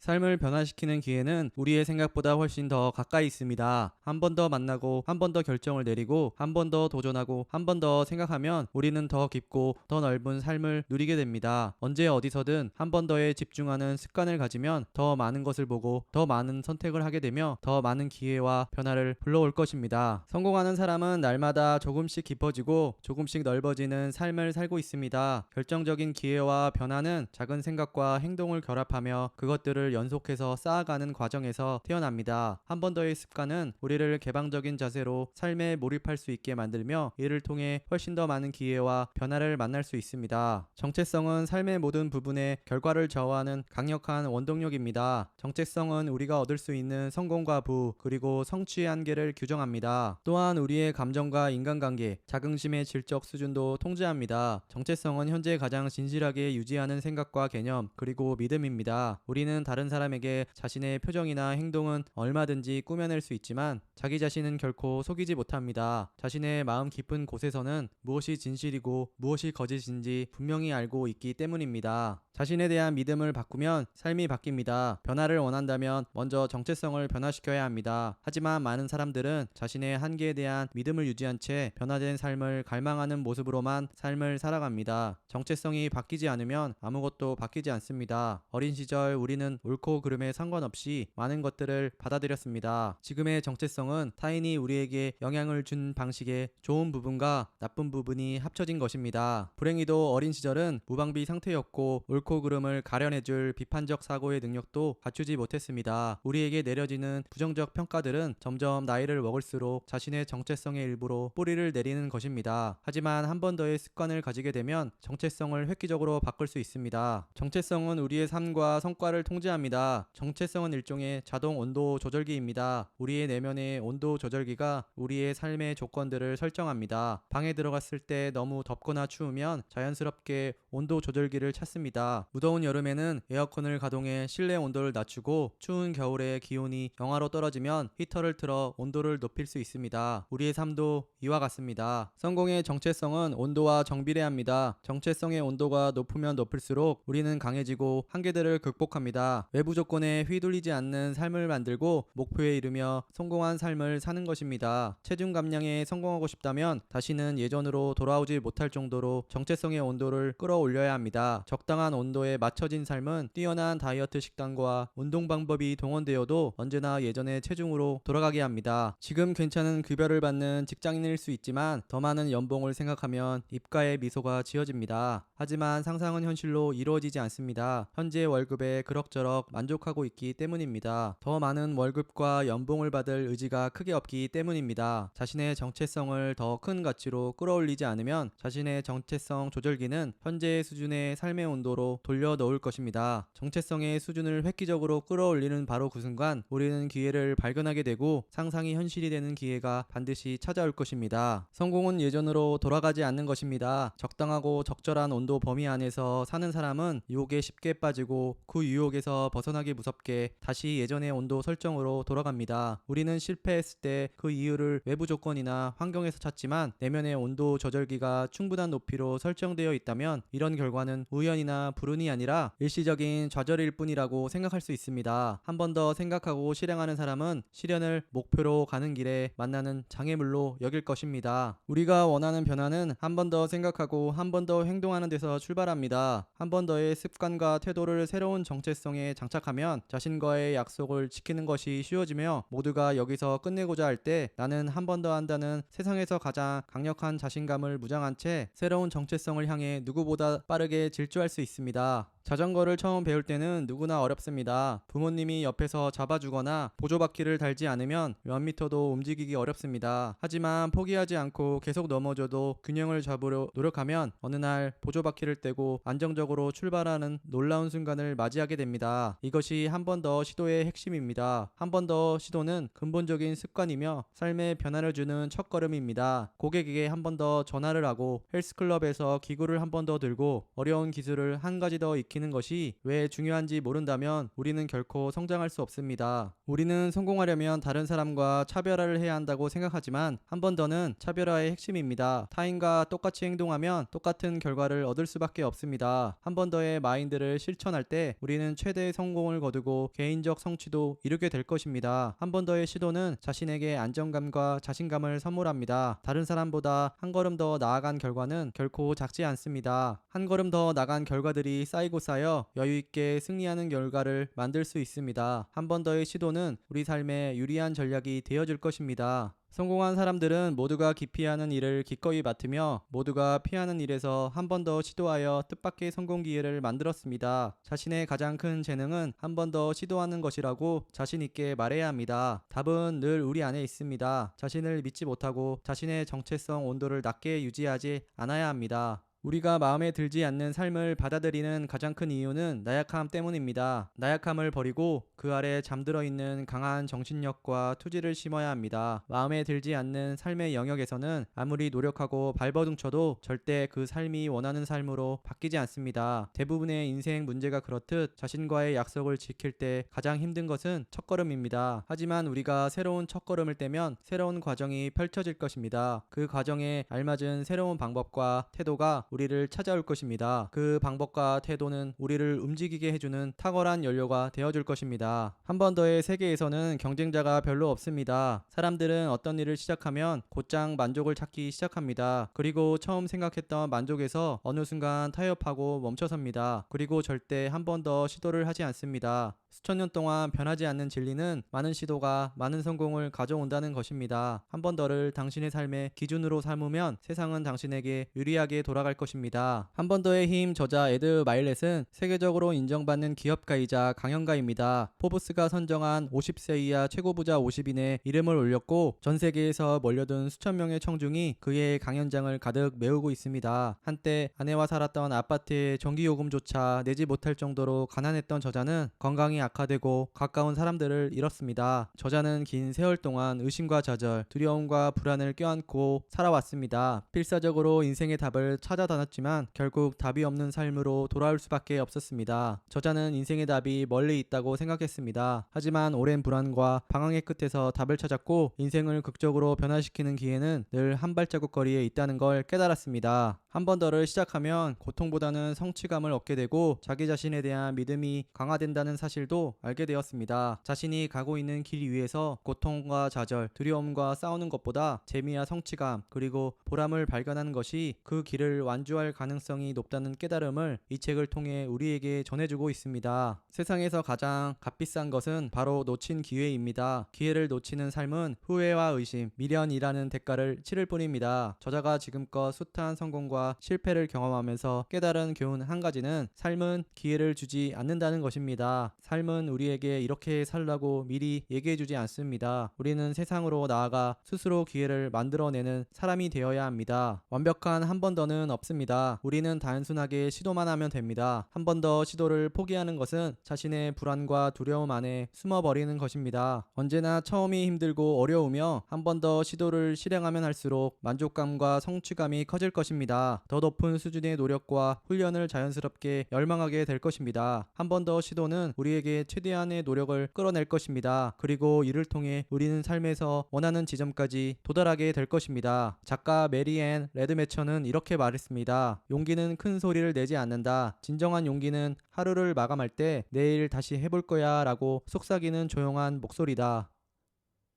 삶을 변화시키는 기회는 우리의 생각보다 훨씬 더 가까이 있습니다. 한 번 더 만나고 한 번 더 결정을 내리고 한 번 더 도전하고 한 번 더 생각하면 우리는 더 깊고 더 넓은 삶을 누리게 됩니다. 언제 어디서든 한 번 더에 집중하는 습관을 가지면 더 많은 것을 보고 더 많은 선택을 하게 되며 더 많은 기회와 변화를 불러올 것입니다. 성공하는 사람은 날마다 조금씩 깊어지고 조금씩 넓어지는 삶을 살고 있습니다. 결정적인 기회와 변화는 작은 생각과 행동을 결합하며 그것들을 연속해서 쌓아가는 과정에서 태어납니다. 한 번 더의 습관은 우리를 개방적인 자세로 삶에 몰입할 수 있게 만들며 이를 통해 훨씬 더 많은 기회와 변화를 만날 수 있습니다. 정체성은 삶의 모든 부분에 결과를 좌우하는 강력한 원동력입니다. 정체성은 우리가 얻을 수 있는 성공과 부, 그리고 성취의 한계를 규정합니다. 또한 우리의 감정과 인간관계, 자긍심의 질적 수준도 통제합니다. 정체성은 현재 가장 진실하게 유지하는 생각과 개념, 그리고 믿음입니다. 우리는 다른 사람에게 자신의 표정이나 행동은 얼마든지 꾸며낼 수 있지만 자기 자신은 결코 속이지 못합니다. 자신의 마음 깊은 곳에서는 무엇이 진실이고 무엇이 거짓인지 분명히 알고 있기 때문입니다. 자신에 대한 믿음을 바꾸면 삶이 바뀝니다. 변화를 원한다면 먼저 정체성을 변화시켜야 합니다. 하지만 많은 사람들은 자신의 한계에 대한 믿음을 유지한 채 변화된 삶을 갈망하는 모습으로만 삶을 살아갑니다. 정체성이 바뀌지 않으면 아무것도 바뀌지 않습니다. 어린 시절 우리는 옳고 그름에 상관없이 많은 것들을 받아들였습니다. 지금의 정체성은 타인이 우리에게 영향을 준 방식의 좋은 부분과 나쁜 부분이 합쳐진 것입니다. 불행히도 어린 시절은 무방비 상태였고 옳고 그름을 가려내줄 비판적 사고의 능력도 갖추지 못했습니다. 우리에게 내려지는 부정적 평가들은 점점 나이를 먹을수록 자신의 정체성의 일부로 뿌리를 내리는 것입니다. 하지만 한 번 더의 습관을 가지게 되면 정체성을 획기적으로 바꿀 수 있습니다. 정체성은 우리의 삶과 성과를 통제합니다. 정체성은 일종의 자동 온도 조절기입니다. 우리의 내면의 온도 조절기가 우리의 삶의 조건들을 설정합니다. 방에 들어갔을 때 너무 덥거나 추우면 자연스럽게 온도 조절기를 찾습니다. 무더운 여름에는 에어컨을 가동해 실내 온도를 낮추고 추운 겨울에 기온이 영하로 떨어지면 히터를 틀어 온도를 높일 수 있습니다. 우리의 삶도 이와 같습니다. 성공의 정체성은 온도와 정비례합니다. 정체성의 온도가 높으면 높을수록 우리는 강해지고 한계들을 극복합니다. 외부 조건에 휘둘리지 않는 삶을 만들고 목표에 이르며 성공한 삶을 사는 것입니다. 체중 감량에 성공하고 싶다면 다시는 예전으로 돌아오지 못할 정도로 정체성의 온도를 끌어올려야 합니다. 적당한 온도에 맞춰진 삶은 뛰어난 다이어트 식단과 운동 방법이 동원되어도 언제나 예전의 체중으로 돌아가게 합니다. 지금 괜찮은 급여를 받는 직장인일 수 있지만 더 많은 연봉을 생각하면 입가에 미소가 지어집니다. 하지만 상상은 현실로 이루어지지 않습니다. 현재 월급에 그럭저럭 만족하고 있기 때문입니다. 더 많은 월급과 연봉을 받을 의지가 크게 없기 때문입니다. 자신의 정체성을 더 큰 가치로 끌어올리지 않으면 자신의 정체성 조절기는 현재의 수준의 삶의 온도로 돌려 넣을 것입니다. 정체성의 수준을 획기적으로 끌어올리는 바로 그 순간 우리는 기회를 발견하게 되고 상상이 현실이 되는 기회가 반드시 찾아올 것입니다. 성공은 예전으로 돌아가지 않는 것입니다. 적당하고 적절한 온도 범위 안에서 사는 사람은 유혹에 쉽게 빠지고 그 유혹에서 벗어나기 무섭게 다시 예전의 온도 설정으로 돌아갑니다. 우리는 실패했을 때 그 이유를 외부 조건이나 환경에서 찾지만 내면의 온도 조절기가 충분한 높이로 설정되어 있다면 이런 결과는 우연이나 불운이 아니라 일시적인 좌절일 뿐이라고 생각할 수 있습니다. 한 번 더 생각하고 실행하는 사람은 시련을 목표로 가는 길에 만나는 장애물로 여길 것입니다. 우리가 원하는 변화는 한 번 더 생각하고 한 번 더 행동하는 데서 출발합니다. 한 번 더의 습관과 태도를 새로운 정체성에 장착하면 자신과의 약속을 지키는 것이 쉬워지며 모두가 여기서 끝내고자 할 때 나는 한 번 더 한다는 세상에서 가장 강력한 자신감을 무장한 채 새로운 정체성을 향해 누구보다 빠르게 질주할 수 있습니다. 자전거를 처음 배울 때는 누구나 어렵습니다. 부모님이 옆에서 잡아주거나 보조바퀴를 달지 않으면 몇 미터도 움직이기 어렵습니다. 하지만 포기하지 않고 계속 넘어져도 균형을 잡으려 노력하면 어느 날 보조바퀴를 떼고 안정적으로 출발하는 놀라운 순간을 맞이하게 됩니다. 이것이 한 번 더 시도의 핵심입니다. 한 번 더 시도는 근본적인 습관이며 삶에 변화를 주는 첫걸음입니다. 고객에게 한 번 더 전화를 하고 헬스클럽에서 기구를 한 번 더 들고 알고 어려운 기술을 한 가지 더 익히는 것이 왜 중요한지 모른다면 우리는 결코 성장할 수 없습니다. 우리는 성공하려면 다른 사람과 차별화를 해야 한다고 생각하지만 한 번 더는 차별화의 핵심입니다. 타인과 똑같이 행동하면 똑같은 결과를 얻을 수밖에 없습니다. 한 번 더의 마인드를 실천할 때 우리는 최대의 성공을 거두고 개인적 성취도 이루게 될 것입니다. 한 번 더의 시도는 자신에게 안정감과 자신감을 선물합니다. 다른 사람보다 한 걸음 더 나아간 결과는 결코 작지 않습니다. 한 걸음 더 나간 결과들이 쌓이고 쌓여 여유있게 승리하는 결과를 만들 수 있습니다. 한 번 더의 시도는 우리 삶에 유리한 전략이 되어줄 것입니다. 성공한 사람들은 모두가 기피하는 일을 기꺼이 맡으며 모두가 피하는 일에서 한 번 더 시도하여 뜻밖의 성공 기회를 만들었습니다. 자신의 가장 큰 재능은 한 번 더 시도하는 것이라고 자신 있게 말해야 합니다. 답은 늘 우리 안에 있습니다. 자신을 믿지 못하고 자신의 정체성 온도를 낮게 유지하지 않아야 합니다. 우리가 마음에 들지 않는 삶을 받아들이는 가장 큰 이유는 나약함 때문입니다. 나약함을 버리고 그 아래 잠들어 있는 강한 정신력과 투지를 심어야 합니다. 마음에 들지 않는 삶의 영역에서는 아무리 노력하고 발버둥쳐도 절대 그 삶이 원하는 삶으로 바뀌지 않습니다. 대부분의 인생 문제가 그렇듯 자신과의 약속을 지킬 때 가장 힘든 것은 첫걸음입니다. 하지만 우리가 새로운 첫걸음을 떼면 새로운 과정이 펼쳐질 것입니다. 그 과정에 알맞은 새로운 방법과 태도가 우리를 찾아올 것입니다. 그 방법과 태도는 우리를 움직이게 해주는 탁월한 연료가 되어줄 것입니다. 한 번 더의 세계에서는 경쟁자가 별로 없습니다. 사람들은 어떤 일을 시작하면 곧장 만족을 찾기 시작합니다. 그리고 처음 생각했던 만족에서 어느 순간 타협하고 멈춰섭니다. 그리고 절대 한 번 더 시도를 하지 않습니다. 수천 년 동안 변하지 않는 진리는 많은 시도가 많은 성공을 가져온다는 것입니다. 한 번 더를 당신의 삶의 기준으로 삼으면 세상은 당신에게 유리하게 돌아갈 것입니다. 한 번 더의 힘 저자 에드 마일렛은 세계적으로 인정받는 기업가이자 강연가입니다. 포브스가 선정한 50세 이하 최고 부자 50인의 이름을 올렸고 전 세계에서 몰려든 수천 명의 청중이 그의 강연장을 가득 메우고 있습니다. 한때 아내와 살았던 아파트의 전기요금조차 내지 못할 정도로 가난했던 저자는 건강이 악화되고 가까운 사람들을 잃었습니다. 저자는 긴 세월 동안 의심과 좌절, 두려움과 불안을 껴안고 살아왔습니다. 필사적으로 인생의 답을 찾아다녔지만 결국 답이 없는 삶으로 돌아올 수밖에 없었습니다. 저자는 인생의 답이 멀리 있다고 생각했습니다. 하지만 오랜 불안과 방황의 끝에서 답을 찾았고 인생을 극적으로 변화시키는 기회는 늘 한 발자국 거리에 있다는 걸 깨달았습니다. 한 번 더를 시작하면 고통보다는 성취감을 얻게 되고 자기 자신에 대한 믿음이 강화된다는 사실도 알게 되었습니다. 자신이 가고 있는 길 위에서 고통과 좌절, 두려움과 싸우는 것보다 재미와 성취감 그리고 보람을 발견하는 것이 그 길을 완주할 가능성이 높다는 깨달음을 이 책을 통해 우리에게 전해주고 있습니다. 세상에서 가장 값비싼 것은 바로 놓친 기회입니다. 기회를 놓치는 삶은 후회와 의심, 미련이라는 대가를 치를 뿐입니다. 저자가 지금껏 숱한 성공과 실패를 경험하면서 깨달은 교훈 한 가지는 삶은 기회를 주지 않는다는 것입니다. 삶은 우리에게 이렇게 살라고 미리 얘기해주지 않습니다. 우리는 세상으로 나아가 스스로 기회를 만들어내는 사람이 되어야 합니다. 완벽한 한 번 더는 없습니다. 우리는 단순하게 시도만 하면 됩니다. 한 번 더 시도를 포기하는 것은 자신의 불안과 두려움 안에 숨어버리는 것입니다. 언제나 처음이 힘들고 어려우며 한 번 더 시도를 실행하면 할수록 만족감과 성취감이 커질 것입니다. 더 높은 수준의 노력과 훈련을 자연스럽게 열망하게 될 것입니다. 한 번 더 시도는 우리에게 최대한의 노력을 끌어낼 것입니다. 그리고 이를 통해 우리는 삶에서 원하는 지점까지 도달하게 될 것입니다. 작가 메리앤 레드매처는 이렇게 말했습니다. 용기는 큰 소리를 내지 않는다. 진정한 용기는 하루를 마감할 때 내일 다시 해볼 거야 라고 속삭이는 조용한 목소리다.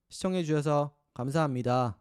시청해주셔서 감사합니다.